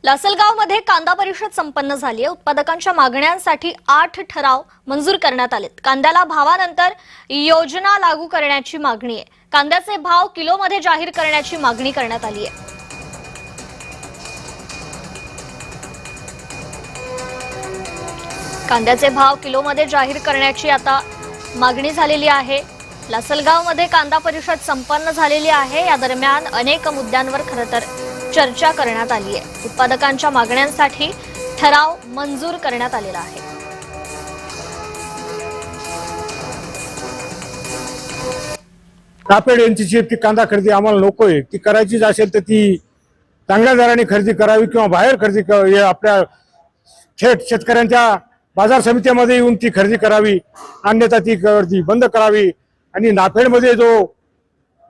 लासलगावमध्ये कांदा परिषद संपन्न झाली आहे। उत्पादकांच्या मागण्यांसाठी 8 ठराव मंजूर करण्यात आलेत। कांद्याला भावानंतर योजना लागू करण्याची मागणी आहे। कांद्याचे भाव किलोमध्ये जाहीर करण्याची मागणी करण्यात आली आहे। कांद्याचे भाव किलोमध्ये जाहीर करण्याची आता मागणी झालेली आहे। लासलगावमध्ये कांदा परिषद संपन्न झालेली आहे। या दरम्यान अनेक मुद्द्यांवर खरंतर चर्चा करण्यात आली आहे। उत्पादकांच्या मागण्यांसाठी ठराव मंजूर करण्यात आलेला आहे। नाफेड यांची ती कांदा खरेदी आम्हाला नकोय। ती करायचीच असेल तर ती चांगल्या दराने खरेदी करावी किंवा बाहेर खरेदी आपल्या थेट शेतकऱ्यांच्या बाजार समित्यामध्ये येऊन ती खरेदी करावी, अन्यथा ती खरेदी बंद करावी। आणि नाफेडमध्ये जो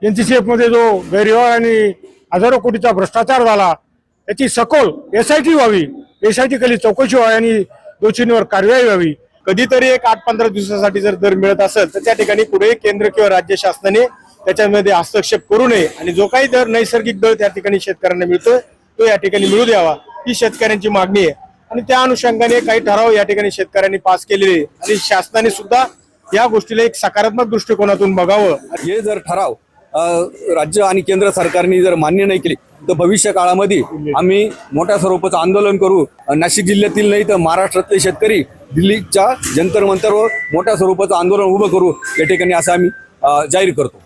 एनसीसीएफ मध्ये जो गैरव्यवहार आणि हजारो कोटीचा भ्रष्टाचार झाला त्याची सखोल SIT व्हावी, SIT खाली चौकशी व्हावी आणि दोषींवर कारवाई व्हावी। कधीतरी एक 8-15 दिवसासाठी जर दर मिळत असेल तर त्या ठिकाणी पुढे केंद्र किंवा राज्य शासनाने त्याच्यामध्ये हस्तक्षेप करू नये आणि जो काही दर नैसर्गिक दर त्या ठिकाणी शेतकऱ्यांना मिळतोय तो या ठिकाणी मिळू द्यावा, ही शेतकऱ्यांची मागणी आहे। आणि त्या अनुषंगाने काही ठराव या ठिकाणी शेतकऱ्यांनी पास केलेले आणि शासनाने सुद्धा या गोष्टीला एक सकारात्मक दृष्टिकोनातून बघावं। हे जर ठराव राज्य आणि केंद्र सरकारने जर मान्य नाही केली तर भविष्य काळामध्ये आम्ही मोठ्या स्वरूपाचं आंदोलन करू। नाशिक जिल्ह्यातील नाही तर महाराष्ट्रातले शेतकरी दिल्लीच्या जंतर मंतरवर मोठ्या स्वरूपाचं आंदोलन उभं करू या ठिकाणी असं आम्ही जाहीर करतो।